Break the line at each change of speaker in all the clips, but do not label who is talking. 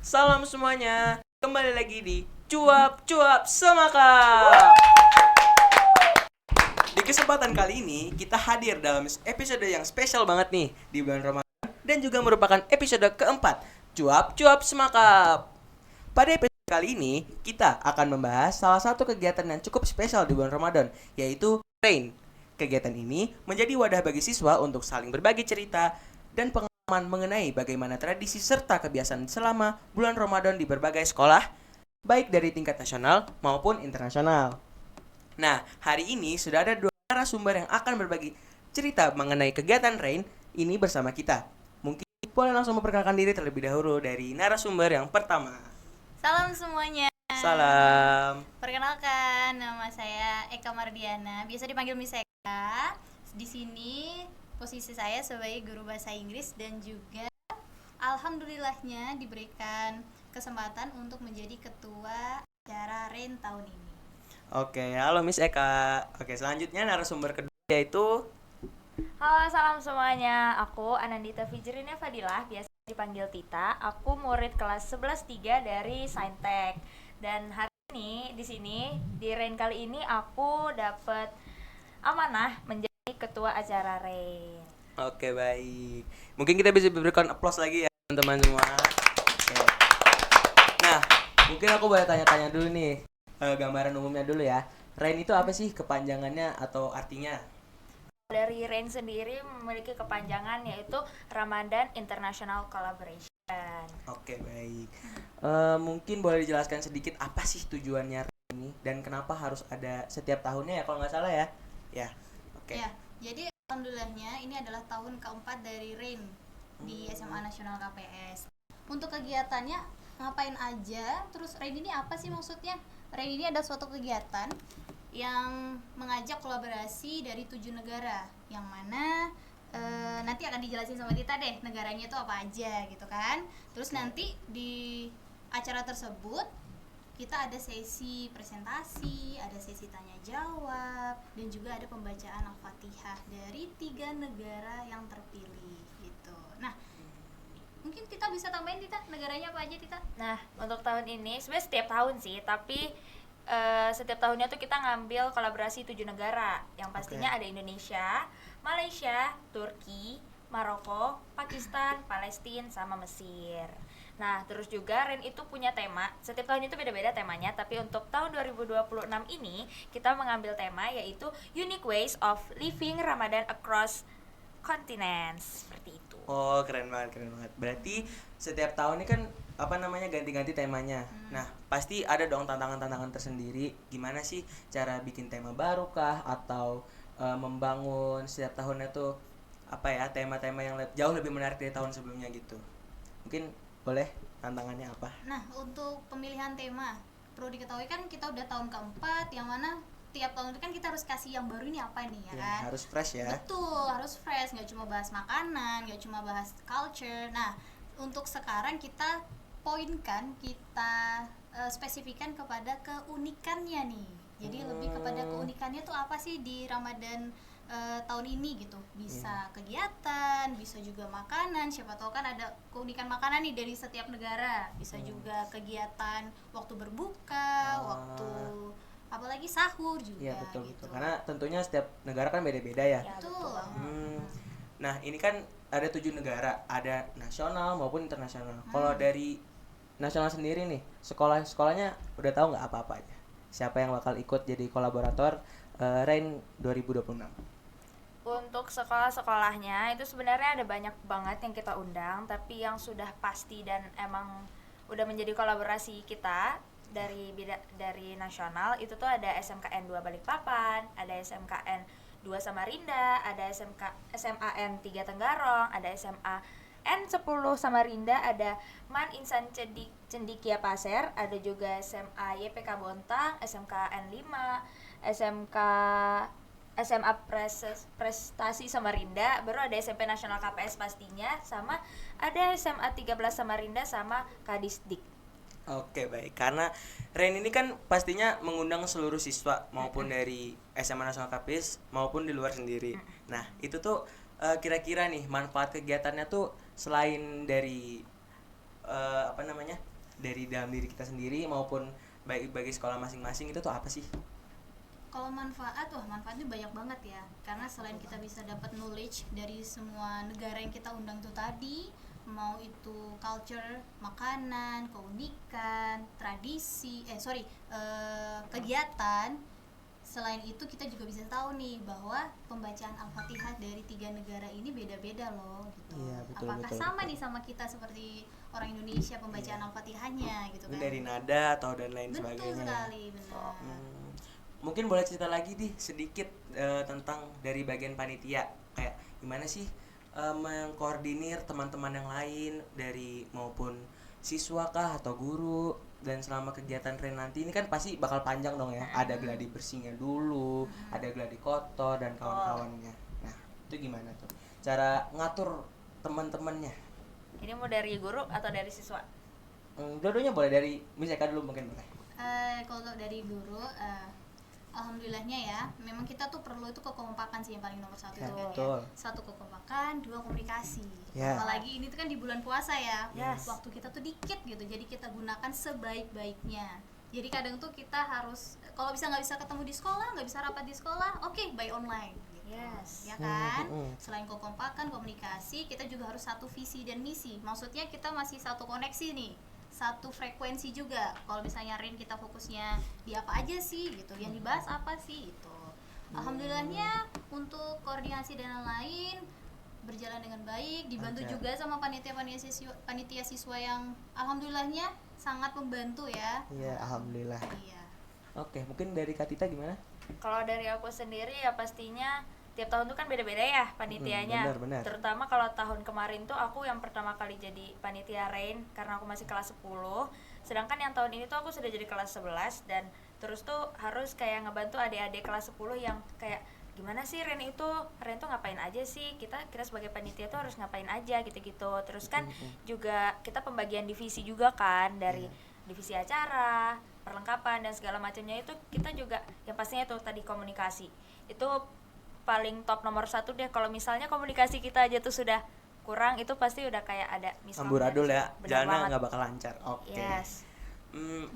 Salam semuanya, kembali lagi di Cuap-Cuap Semakap. Di kesempatan kali ini, kita hadir dalam episode yang spesial banget nih di bulan Ramadan dan juga merupakan episode keempat Cuap-Cuap Semakap. Pada episode kali ini, kita akan membahas salah satu kegiatan yang cukup spesial di bulan Ramadan, yaitu Rain. Kegiatan ini menjadi wadah bagi siswa untuk saling berbagi cerita dan pengalaman mengenai bagaimana tradisi serta kebiasaan selama bulan Ramadan di berbagai sekolah, baik dari tingkat nasional maupun internasional. Nah, hari ini sudah ada dua narasumber yang akan berbagi cerita mengenai kegiatan Rain ini bersama kita. Mungkin boleh langsung memperkenalkan diri terlebih dahulu dari narasumber yang pertama.
Salam semuanya.
Salam.
Perkenalkan, nama saya Eka Mardiana, biasa dipanggil Miss Eka. Di sini posisi saya sebagai guru bahasa Inggris dan juga alhamdulillahnya diberikan kesempatan untuk menjadi ketua acara Rain tahun ini.
Oke, halo Miss Eka. Oke, selanjutnya narasumber kedua yaitu
Halo, salam semuanya. Aku Anandita Fijrina Fadilah, biasa dipanggil Tita. Aku murid kelas 11-3 dari Saintek. Dan hari ini di sini di Rain kali ini aku dapat amanah menjadi ketua acara Rain.
Oke, baik. Mungkin kita bisa berikan applause lagi ya teman-teman semua. Oke. Nah, mungkin aku boleh tanya-tanya dulu nih. Gambaran umumnya dulu ya. Rain itu apa sih kepanjangannya atau artinya?
Dari Rain sendiri memiliki kepanjangan yaitu Ramadan International Collaboration.
Oke, baik. Mungkin boleh dijelaskan sedikit apa sih tujuannya Rain ini dan kenapa harus ada setiap tahunnya ya kalau nggak salah ya? Ya, oke.
Ya, jadi alhamdulillahnya ini adalah tahun keempat dari Rain di SMA Nasional KPS. Untuk kegiatannya ngapain aja? Terus Rain ini apa sih maksudnya? Rain ini ada suatu kegiatan yang mengajak kolaborasi dari 7 negara, yang mana nanti akan dijelasin sama Tita deh negaranya itu apa aja gitu kan. Terus nanti di acara tersebut kita ada sesi presentasi, ada sesi tanya jawab, dan juga ada pembacaan Al-Fatihah dari 3 negara yang terpilih gitu. Nah, mungkin Tita bisa tambahin, Tita, negaranya apa aja, Tita?
Nah, untuk tahun ini sebenarnya setiap tahun sih, tapi setiap tahunnya tuh kita ngambil kolaborasi 7 negara. Yang pastinya ada Indonesia, Malaysia, Turki, Maroko, Pakistan, Palestina, sama Mesir. Nah, terus juga Rain itu punya tema. Setiap tahun itu beda-beda temanya, tapi untuk tahun 2026 ini kita mengambil tema yaitu Unique Ways of Living Ramadan Across Continents. Seperti itu.
Oh, keren banget, keren banget. Berarti setiap tahun ini kan ganti-ganti temanya. Nah, pasti ada dong tantangan-tantangan tersendiri. Gimana sih cara bikin tema baru kah atau membangun setiap tahunnya tuh tema-tema yang jauh lebih menarik dari tahun sebelumnya gitu. Mungkin boleh tantangannya apa?
Nah, untuk pemilihan tema perlu diketahui kan kita udah tahun keempat, yang mana tiap tahun itu kan kita harus kasih yang baru ini apa nih, ya kan?
Harus fresh ya.
Betul, harus fresh, nggak cuma bahas makanan, nggak cuma bahas culture. Nah, untuk sekarang kita poinkan, kita spesifikkan kepada keunikannya nih. Jadi lebih kepada keunikannya tuh apa sih di Ramadan tahun ini gitu. Bisa kegiatan, bisa juga makanan. Siapa tahu kan ada keunikan makanan nih dari setiap negara. Bisa juga kegiatan waktu berbuka, waktu apalagi sahur juga.
Iya, betul
gitu.
betul. Karena tentunya setiap negara kan beda-beda ya.
Betul.
Nah, ini kan ada 7 negara, ada nasional maupun internasional. Kalau dari nasional sendiri nih, sekolahnya udah tahu nggak apa-apa aja? Siapa yang bakal ikut jadi kolaborator Rain 2026?
Untuk sekolah-sekolahnya itu sebenarnya ada banyak banget yang kita undang, tapi yang sudah pasti dan emang udah menjadi kolaborasi kita dari nasional itu tuh ada SMKN 2 Balikpapan, ada SMKN 2 Samarinda, ada SMAN 3 Tenggarong, ada SMAN 10 Samarinda, ada MAN Insan Cendikia Pasir, ada juga SMA YPK Bontang, SMKN 5, SMA Prestasi Samarinda, baru ada SMP Nasional KPS pastinya, sama ada SMA 13 Samarinda sama Kadisdik.
Oke, baik. Karena Rain ini kan pastinya mengundang seluruh siswa maupun dari SMA Nasional KPS maupun di luar sendiri. Nah, itu tuh kira-kira nih manfaat kegiatannya tuh selain dari dari dalam diri kita sendiri maupun baik bagi sekolah masing-masing itu tuh apa sih?
Kalau manfaatnya banyak banget ya. Karena selain kita bisa dapat knowledge dari semua negara yang kita undang itu tadi, mau itu culture, makanan, keunikan, tradisi, kegiatan. Selain itu kita juga bisa tahu nih bahwa pembacaan Al-Fatihah dari 3 negara ini beda-beda loh gitu.
Iya, betul,
Apakah
betul,
sama
betul.
nih sama kita seperti orang Indonesia pembacaan Al-Fatihahnya gitu
Mungkin
kan?
dari nada atau dan lain
Betul
sebagainya.
sekali, benar.
Mungkin boleh cerita lagi sedikit tentang dari bagian panitia, kayak gimana sih mengkoordinir teman-teman yang lain dari maupun siswa kah atau guru, dan selama kegiatan Ren nanti ini kan pasti bakal panjang dong ya, ada gladi bersihnya dulu, ada gladi kotor dan kawan-kawannya. Nah itu gimana tuh cara ngatur teman-temannya?
Ini mau dari guru atau dari siswa?
Dua-duanya boleh, dari Miseka dulu mungkin boleh.
Kalau dari guru, alhamdulillahnya ya, memang kita tuh perlu itu kekompakan sih yang paling nomor satu
Ya,
itu kan
betul.
ya. Satu kekompakan, 2 komunikasi.
Ya.
Apalagi ini tuh kan di bulan puasa ya,
Yes.
waktu kita tuh dikit gitu, jadi kita gunakan sebaik-baiknya. Jadi kadang tuh kita harus, kalau nggak bisa ketemu di sekolah, nggak bisa rapat di sekolah, oke, by online. Gitu.
Yes.
Ya kan?
Hmm.
Selain kekompakan, komunikasi, kita juga harus satu visi dan misi. Maksudnya kita masih satu koneksi nih, satu frekuensi juga. Kalau misalnya Rin kita fokusnya di apa aja sih gitu, yang dibahas apa sih itu. Alhamdulillahnya untuk koordinasi dan lain-lain berjalan dengan baik, dibantu
Oke.
juga sama panitia siswa yang alhamdulillahnya sangat membantu ya.
Iya, alhamdulillah.
Iya.
Oke, mungkin dari Kak Tita gimana?
Kalau dari aku sendiri ya pastinya tiap tahun tuh kan beda-beda ya panitianya.
benar.
Terutama kalau tahun kemarin tuh aku yang pertama kali jadi panitia Rain karena aku masih kelas 10. Sedangkan yang tahun ini tuh aku sudah jadi kelas 11 dan terus tuh harus kayak ngebantu adik-adik kelas 10 yang kayak gimana sih Rain tuh ngapain aja sih, kita sebagai panitia tuh harus ngapain aja gitu-gitu. Terus kan juga kita pembagian divisi juga kan, dari divisi acara, perlengkapan dan segala macamnya. Itu kita juga yang pastinya itu tadi komunikasi itu paling top nomor 1 deh. Kalau misalnya komunikasi kita aja tuh sudah kurang, itu pasti udah kayak ada
Amburadul ya,
Bener
jalannya
banget.
nggak bakal lancar. Oke.
Yes.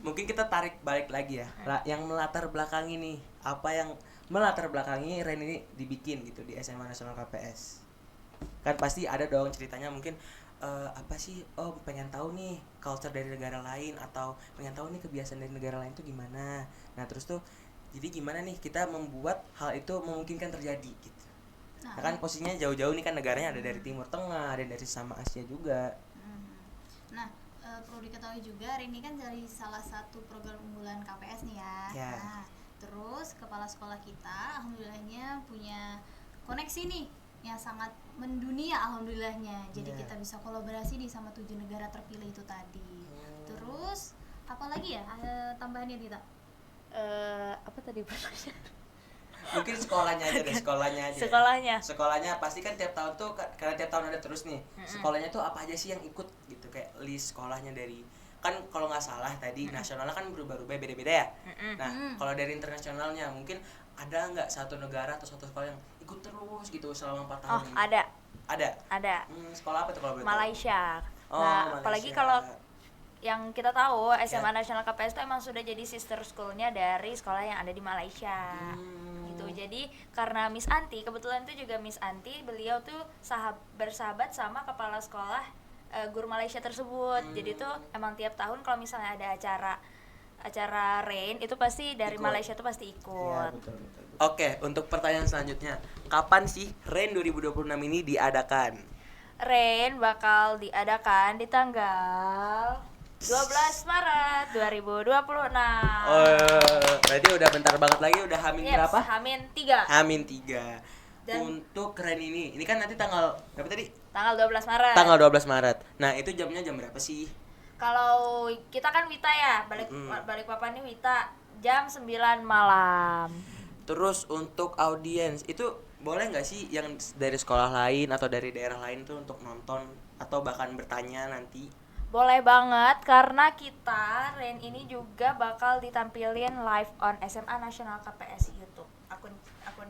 Mungkin kita tarik balik lagi ya, yang melatar belakangi nih, apa yang melatar belakangi Ren ini dibikin gitu di SMA Nasional KPS. Kan pasti ada dong ceritanya, mungkin apa sih, pengen tahu nih culture dari negara lain, atau pengen tahu nih kebiasaan dari negara lain tuh gimana. Nah terus tuh jadi gimana nih kita membuat hal itu memungkinkan terjadi gitu. Nah kan posisinya jauh-jauh nih kan, negaranya ada dari Timur Tengah, ada dari sama Asia juga.
Nah, perlu diketahui juga Rin ini kan dari salah satu program unggulan KPS nih ya.
Ya.
Nah, terus kepala sekolah kita alhamdulillahnya punya koneksi nih yang sangat mendunia alhamdulillahnya. Jadi
Ya.
kita bisa kolaborasi nih sama 7 negara terpilih itu tadi. Terus apalagi ya tambahannya Tita?
Apa tadi pertanyaannya?
Mungkin sekolahnya aja deh, sekolahnya pasti kan tiap tahun tuh, karena tiap tahun ada terus nih, sekolahnya tuh apa aja sih yang ikut gitu, kayak list sekolahnya dari, kan kalau nggak salah tadi nasionalnya kan berubah-ubah beda-beda ya. Nah kalau dari internasionalnya mungkin ada nggak satu negara atau satu sekolah yang ikut terus gitu selama 4 tahun
Oh,
ini?
ada.
Sekolah apa tuh kalau boleh tahu?
Malaysia.
Oh,
Nah, apalagi
Malaysia.
kalau yang kita tahu SMA
Ya.
Nasional KPS itu emang sudah jadi sister school-nya dari sekolah yang ada di Malaysia. Gitu. Jadi karena Miss Anti, kebetulan itu juga Miss Anti, beliau tuh bersahabat sama kepala sekolah guru Malaysia tersebut. Jadi tuh emang tiap tahun kalau misalnya ada acara Rain itu pasti dari
Ikut.
Malaysia tuh pasti
Iya,
ikut.
betul. Oke, untuk pertanyaan selanjutnya, kapan sih Rain 2026 ini diadakan?
Rain bakal diadakan di tanggal 12 Maret 2026.
Berarti udah bentar banget lagi, udah Hamin
Yes,
berapa?
Hamin 3.
Hamin 3.
Dan-
Untuk Rain ini kan nanti tanggal berapa tadi?
Tanggal 12 Maret.
Tanggal 12 Maret. Nah, itu jamnya jam berapa sih?
Kalau kita kan Wita ya, balik papan nih Wita jam 9 malam.
Terus untuk audiens itu boleh nggak sih yang dari sekolah lain atau dari daerah lain tuh untuk nonton atau bahkan bertanya nanti?
Boleh banget karena kita Rain ini juga bakal ditampilin live on SMA Nasional KPS YouTube. Akun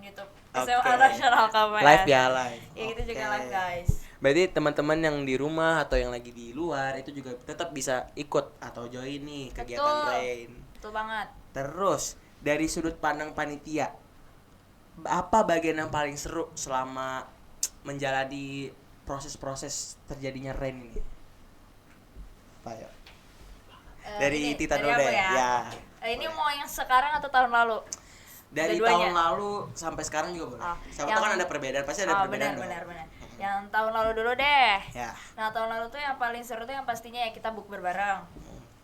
YouTube
Oke.
SMA Nasional KPS.
Live ya, live.
Ya itu juga
Oke.
live guys.
Berarti teman-teman yang di rumah atau yang lagi di luar itu juga tetap bisa ikut atau join nih kegiatan
Betul.
Rain.
Betul banget.
Terus dari sudut pandang panitia, apa bagian yang paling seru selama menjalani proses-proses terjadinya Rain ini? Apa ya? Dari
Ini,
Tita
dari
dulu
aku
deh.
ya.
Ya.
Ini mau yang sekarang atau tahun lalu?
Dari
Dua-duanya.
tahun lalu sampai sekarang juga boleh.
Oh,
Siapa
yang-
tahu kan ada perbedaan, pasti ada perbedaan dong.
benar. Yang tahun lalu dulu deh.
Ya.
Nah, tahun lalu tuh yang paling seru tuh yang pastinya ya kita bukber bareng.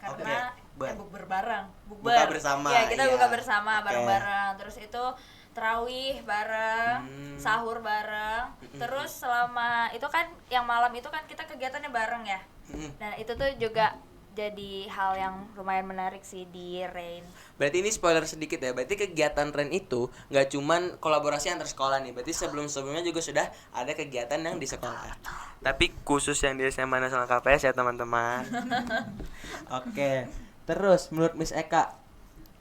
Karena
Oke.
bukber bareng,
Buka bersama,
Ya, kita
iya.
buka bersama
Oke.
bareng-bareng. Terus itu terawih bareng,
Hmm.
sahur bareng. Terus selama itu kan yang malam itu kan kita kegiatannya bareng ya.
Hmm.
Dan itu tuh juga jadi hal yang lumayan menarik sih di Rain.
Berarti ini spoiler sedikit ya. Berarti kegiatan Ren itu nggak cuman kolaborasi antar sekolah nih. Berarti sebelum-sebelumnya juga sudah ada kegiatan yang di sekolah. Tapi khusus yang di SMA Nasional KPS ya teman-teman. Oke. Terus menurut Miss Eka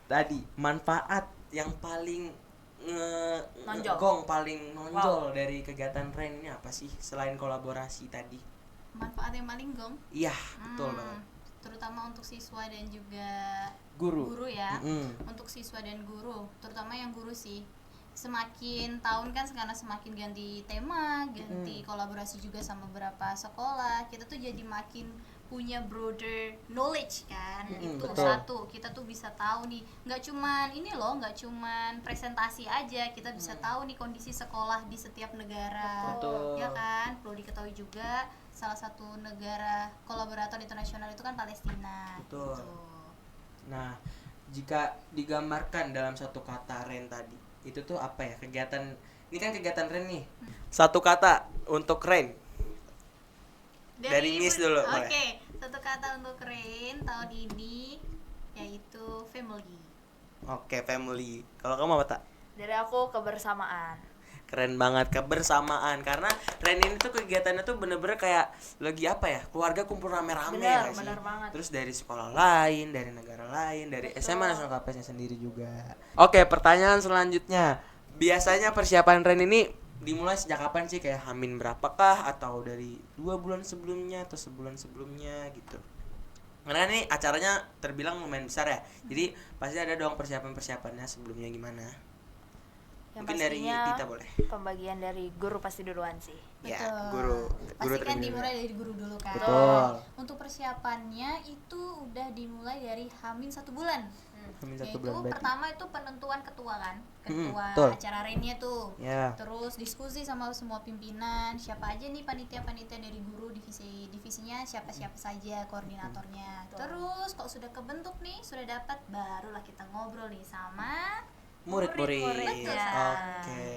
tadi manfaat yang paling
Nonjol.
ngegong paling nonjol dari kegiatan Ren ini apa sih selain kolaborasi tadi?
Manfaat yang paling gong.
Iya, betul banget.
Terutama untuk siswa dan juga
Guru.
ya.
Mm-mm.
Untuk siswa dan guru, terutama yang guru sih. Semakin tahun kan sekarang semakin ganti tema, ganti kolaborasi juga sama beberapa sekolah. Kita tuh jadi makin punya broader knowledge kan. Itu
betul.
satu, kita tuh bisa tahu nih, nggak cuman ini loh, nggak cuman presentasi aja, kita bisa tahu nih kondisi sekolah di setiap negara.
Betul.
Ya kan? Perlu diketahui juga salah satu negara kolaborator internasional itu kan Palestina.
Betul.
Gitu.
Nah, jika digambarkan dalam satu kata Ren tadi, itu tuh apa ya kegiatan? Ini kan kegiatan Ren nih. Satu kata untuk Ren. Dari Miss dulu,
Oke,
boleh.
satu kata untuk Rain tahun ini yaitu family.
Oke, family. Kalau kamu apa tak?
Dari aku kebersamaan.
Keren banget kebersamaan karena Ren ini tuh kegiatannya tuh bener-bener kayak lagi apa ya keluarga kumpul rame-rame
Bener,
ya sih?
bener banget.
Terus dari sekolah lain, dari negara lain, dari SMA Nasional KPS-nya sendiri juga. Oke, pertanyaan selanjutnya. Biasanya persiapan Ren ini dimulai sejak kapan sih? Kayak Hamin berapakah atau dari 2 bulan sebelumnya atau sebulan sebelumnya gitu? Karena ini acaranya terbilang lumayan besar ya. Jadi pasti ada dong persiapan-persiapannya sebelumnya gimana?
Yang
Mungkin dari
pastinya
Tita boleh.
pembagian dari guru pasti duluan sih.
Ya,
Betul.
guru
Pasti kan
terlebih
dimulai
dulu.
dari guru dulu kan.
Betul.
Untuk persiapannya itu udah dimulai dari Hamin 1 bulan.
Hamin 1
Yaitu
bulan berarti.
pertama itu penentuan ketua kan, ketua
betul.
acara Rainnya tuh.
Ya.
Terus diskusi sama semua pimpinan, siapa aja nih panitia-panitia dari guru divisinya siapa-siapa saja koordinatornya. Terus kalau sudah kebentuk nih, sudah dapat barulah kita ngobrol nih sama
Murid-murid.
Murid-murid, ya.
Oke.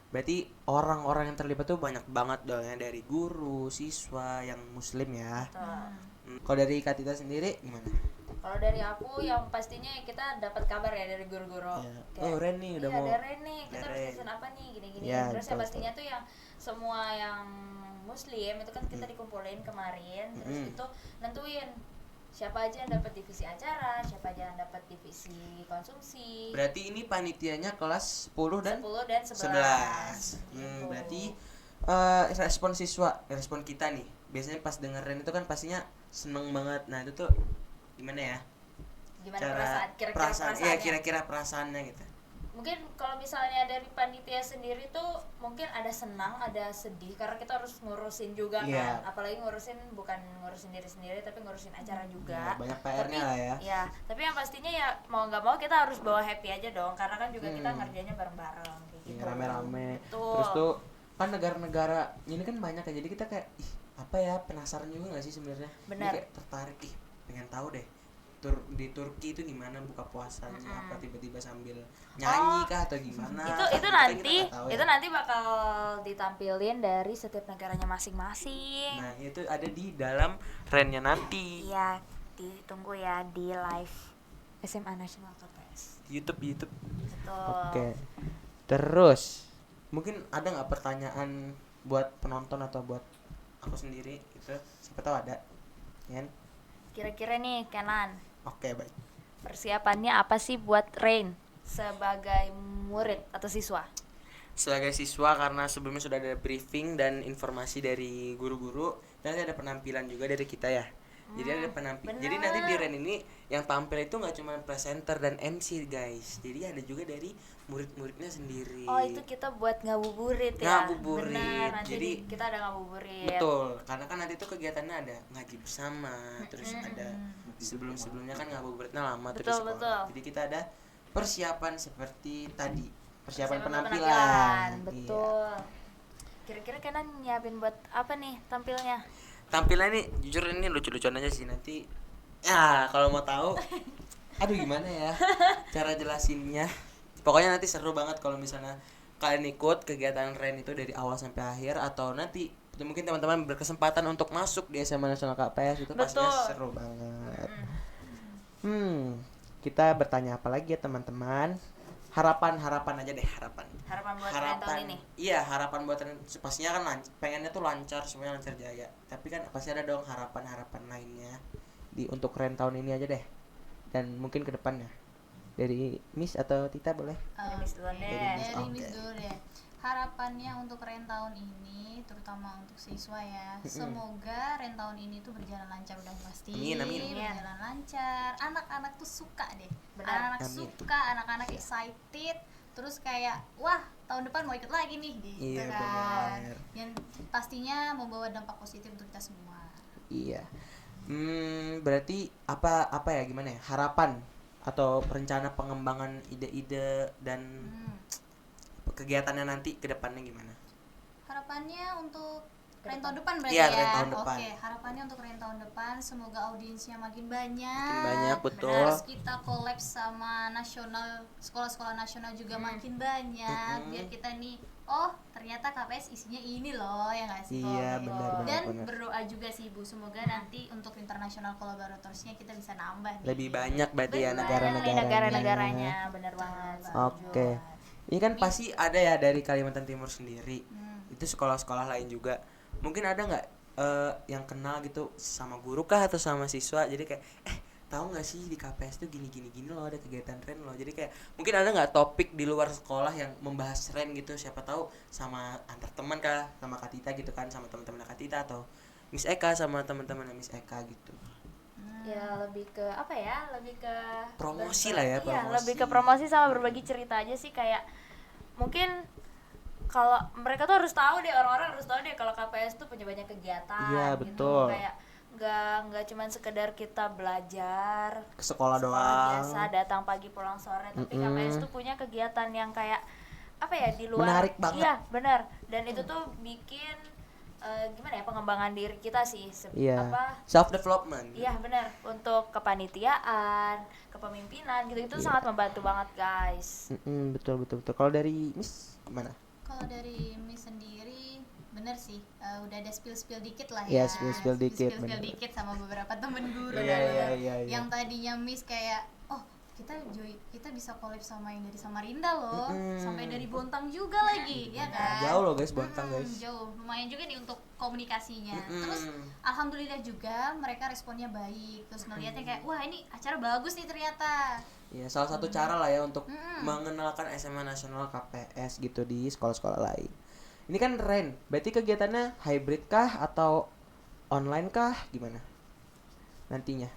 Berarti orang-orang yang terlibat tuh banyak banget dong ya dari guru, siswa yang muslim ya.
Betul.
Kalau dari Kak Tita sendiri gimana?
Kalau dari aku yang pastinya kita dapat kabar ya dari guru-guru.
Ya.
Kayak,
Oh, Ren nih udah
iya,
mau.
ada Ren nih, kita
ada
harus
Ren.
susun apa nih, gini-gini.
Ya,
Terus
betul,
yang pastinya tuh yang semua yang muslim itu kan kita dikumpulin kemarin, terus itu nentuin siapa aja yang dapat divisi acara, siapa aja yang dapat divisi konsumsi.
Berarti ini panitianya kelas 10 dan
10 dan
11.
11. Gitu.
Berarti respon siswa, respon kita nih. Biasanya pas dengerin itu kan pastinya seneng banget. Nah, itu tuh gimana ya?
Gimana
Cara
perasaan kira-kira
perasaan, iya
perasaannya?
kira-kira perasaannya gitu.
Mungkin kalau misalnya dari panitia sendiri tuh mungkin ada senang, ada sedih karena kita harus ngurusin juga
Iya.
kan. Apalagi ngurusin bukan ngurusin diri sendiri tapi ngurusin acara
Ya,
juga.
banyak PR-nya lah ya.
Ya, tapi yang pastinya ya mau nggak mau kita harus bawa happy aja dong karena kan juga kita ngerjainnya bareng-bareng kayak
Iya,
gitu.
rame-rame.
Betul.
Terus tuh kan negara-negara ini kan banyak ya. Jadi kita kayak apa ya penasaran juga nggak sih sebenarnya? Jadi
Benar.
kayak tertarik pengen tahu deh. Di Turki itu gimana buka puasanya? Apa tiba-tiba sambil nyanyi kah atau gimana?
itu
Kan
itu
kita
nanti
nggak tahu ya.
itu nanti bakal ditampilin dari setiap negaranya masing-masing.
Nah, itu ada di dalam trennya nanti.
Iya, ditunggu ya di live SMA Nasional KPS.
YouTube.
Betul.
Oke. Terus mungkin ada nggak pertanyaan buat penonton atau buat aku sendiri gitu? Siapa tahu ada. Ya kan?
Kira-kira nih Kenan,
Oke, baik.
persiapannya apa sih buat Rain sebagai murid atau siswa?
sebagai siswa karena sebelumnya sudah ada briefing dan informasi dari guru-guru, nanti ada penampilan juga dari kita ya. Jadi ada penampilan. Jadi nanti di Ren ini yang tampil itu nggak cuma presenter dan MC guys. Jadi ada juga dari murid-muridnya sendiri.
Oh, itu kita buat ngabuburit ya.
Ngabuburit.
Benar, nanti
Jadi
kita ada ngabuburit.
betul, karena kan nanti tuh kegiatannya ada ngaji bersama, terus ada sebelumnya kan ngabuburitnya lama tuh di
Betul,
sekolah.
betul.
Jadi kita ada persiapan seperti tadi, persiapan
penampilan.
penampilan.
Betul. Kira-kira kalian nyiapin buat apa nih tampilnya?
Iya. Tampilan ini jujur ini lucu-lucuan aja sih nanti. Ya, kalau mau tahu aduh gimana ya cara jelasinnya. Pokoknya nanti seru banget kalau misalnya kalian ikut kegiatan Ren itu dari awal sampai akhir, atau nanti mungkin teman-teman berkesempatan untuk masuk di SMA Nasional KPS itu pastinya
Betul.
seru banget. Kita bertanya apa lagi ya teman-teman? Harapan aja deh, harapan
Buat kalian tahun ini.
iya, harapan buat Ren pastinya kan pengennya tuh lancar, semuanya lancar jaya, tapi kan pasti ada dong harapan lainnya untuk Ren tahun ini aja deh, dan mungkin ke depannya. Dari Miss atau Tita boleh?
Dari Miss duluan deh.
Dari
Oke.
Miss dulu deh. Harapannya untuk Ren tahun ini, terutama untuk siswa ya, semoga Ren tahun ini tuh berjalan lancar udah pasti.
Amin.
Berjalan lancar. Anak-anak tuh suka deh.
Benar.
Anak-anak
Amin.
suka, anak-anak excited. Terus kayak, wah tahun depan mau ikut lagi nih, gitu
Iya,
kan.
benar.
Yang pastinya membawa dampak positif untuk kita semua.
Iya. Berarti apa ya, gimana ya, harapan atau rencana pengembangan ide-ide dan kegiatannya nanti ke depannya gimana?
Harapannya untuk Ren tahun depan berarti
Iya,
ya.
Ren tahun depan.
Oke, harapannya untuk Ren tahun depan semoga audiensnya makin banyak.
Makin banyak, betul.
Terus kita collab sama nasional, sekolah-sekolah nasional juga makin banyak. Biar kita nih, oh ternyata KPS isinya ini loh, ya nggak sih?
Iya,
Gitu.
benar.
Dan berdoa juga sih Bu, semoga nanti untuk international collaboratorsnya kita bisa nambah nih.
Lebih banyak berarti ya
Benar,
Negara-negaranya, bener banget.
Oke. Ini kan pasti ada ya dari Kalimantan Timur sendiri. Itu sekolah-sekolah lain juga. Mungkin ada nggak yang kenal gitu sama guru kah atau sama siswa? Jadi kayak tahu nggak sih di KPS tuh gini loh, ada kegiatan Ren loh. Jadi kayak mungkin ada nggak topik di luar sekolah yang membahas Ren gitu? Siapa tahu sama antar teman kah, sama Kak Tita gitu kan, sama teman-teman Kak Tita, atau Miss Eka sama teman-teman Miss Eka gitu.
Ya lebih ke apa ya? Lebih ke
Promosi lah ya,
Iya,
promosi.
lebih ke promosi sama berbagi cerita aja sih, kayak mungkin kalau mereka tuh harus tahu deh, orang-orang harus tahu deh kalau KPS tuh punya banyak kegiatan.
Iya,
gitu.
betul.
Kayak nggak cuma sekedar kita belajar
Ke sekolah
sekolah
doang.
biasa datang pagi pulang sore, tapi KPS tuh punya kegiatan yang kayak apa ya, di luar.
Menarik banget.
Iya benar, dan itu tuh bikin gimana ya, pengembangan diri kita sih.
Iya.
Apa,
Self development.
iya benar, untuk kepanitiaan, kepemimpinan gitu itu sangat membantu banget guys.
Betul. Kalau dari Miss gimana?
Kalau dari Miss sendiri, bener sih, udah ada spill dikit lah
Iya,
ya.
spill dikit,
Spill
bener.
dikit sama beberapa temen guru.
Iya.
Yang tadinya Miss kayak, oh kita bisa collab sama yang dari Samarinda loh, sampai dari Bontang juga lagi, ya kan?
Jauh loh guys, Bontang guys.
Jauh, lumayan juga nih untuk komunikasinya. Terus alhamdulillah juga mereka responnya baik. Terus ngeliatnya kayak, wah ini acara bagus nih ternyata.
Ya, salah satu cara lah ya untuk mengenalkan SMA Nasional KPS gitu di sekolah-sekolah lain. Ini kan Ren, berarti kegiatannya hybrid kah atau online kah, gimana nantinya?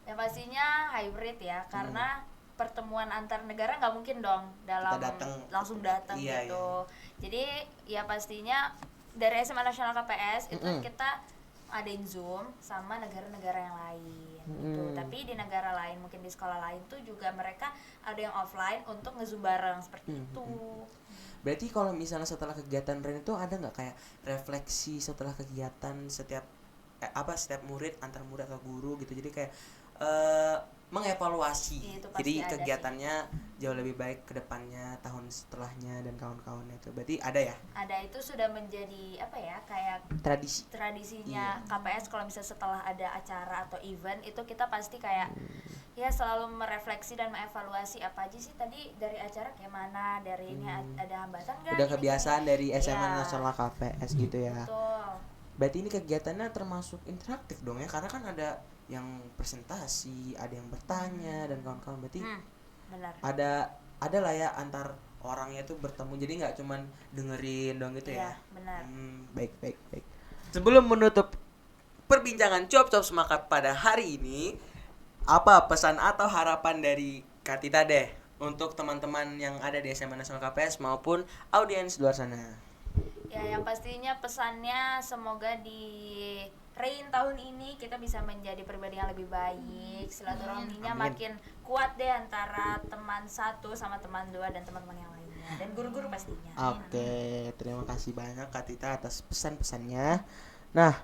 Ya pastinya hybrid ya, karena pertemuan antar negara nggak mungkin dong dalam langsung datang
Iya,
gitu. Jadi ya pastinya dari SMA Nasional KPS itu kita adain Zoom sama negara-negara yang lain gitu. Tapi di negara lain, mungkin di sekolah lain tuh juga mereka ada yang offline untuk nge-Zoom bareng seperti itu.
Berarti kalau misalnya setelah kegiatan Ren itu ada nggak kayak refleksi setelah kegiatan setiap murid, antar murid atau guru gitu, jadi kayak mengevaluasi.
Itu pasti
Jadi
ada
kegiatannya jauh lebih baik ke depannya, tahun setelahnya dan kawan-kawannya itu. Berarti ada ya?
Ada, itu sudah menjadi apa ya, kayak tradisinya KPS. Kalau misalnya setelah ada acara atau event itu kita pasti kayak ya selalu merefleksi dan mengevaluasi apa aja sih tadi dari acara kayak mana, dari ini ada hambatan nggak.
Udah kebiasaan dari SMA
Iya.
Nasional KPS gitu ya.
Betul.
Berarti ini kegiatannya termasuk interaktif dong ya, karena kan ada yang presentasi, ada yang bertanya dan kawan-kawan. Berarti
Benar.
ada lah ya antar orangnya tuh bertemu, jadi nggak cuman dengerin dong gitu ya.
Iya, benar.
Baik. Sebelum menutup perbincangan cuap-cuap semangat pada hari ini, apa pesan atau harapan dari Kak Tita deh untuk teman-teman yang ada di SMA Nasional KPS maupun audiens luar sana?
Ya, yang pastinya pesannya semoga di Rain tahun ini kita bisa menjadi pribadi yang lebih baik, silaturahminya
Amin.
makin kuat deh antara teman satu sama teman dua dan teman-teman yang lainnya, dan guru-guru pastinya.
Oke, terima kasih banyak Kak Tita atas pesan-pesannya. Nah,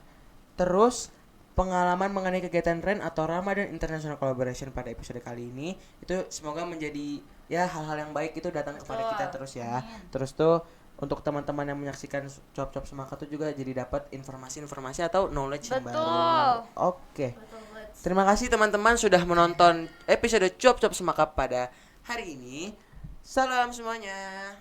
terus pengalaman mengenai kegiatan RAIN atau Ramadan International Collaboration pada episode kali ini itu semoga menjadi ya hal-hal yang baik itu datang kepada kita terus ya. Terus tuh untuk teman-teman yang menyaksikan cuap-cuap semangat tuh juga jadi dapat informasi-informasi atau knowledge yang baru.
Betul.
Oke.
Betul.
Terima kasih teman-teman sudah menonton episode cuap-cuap semangat pada hari ini. Salam semuanya.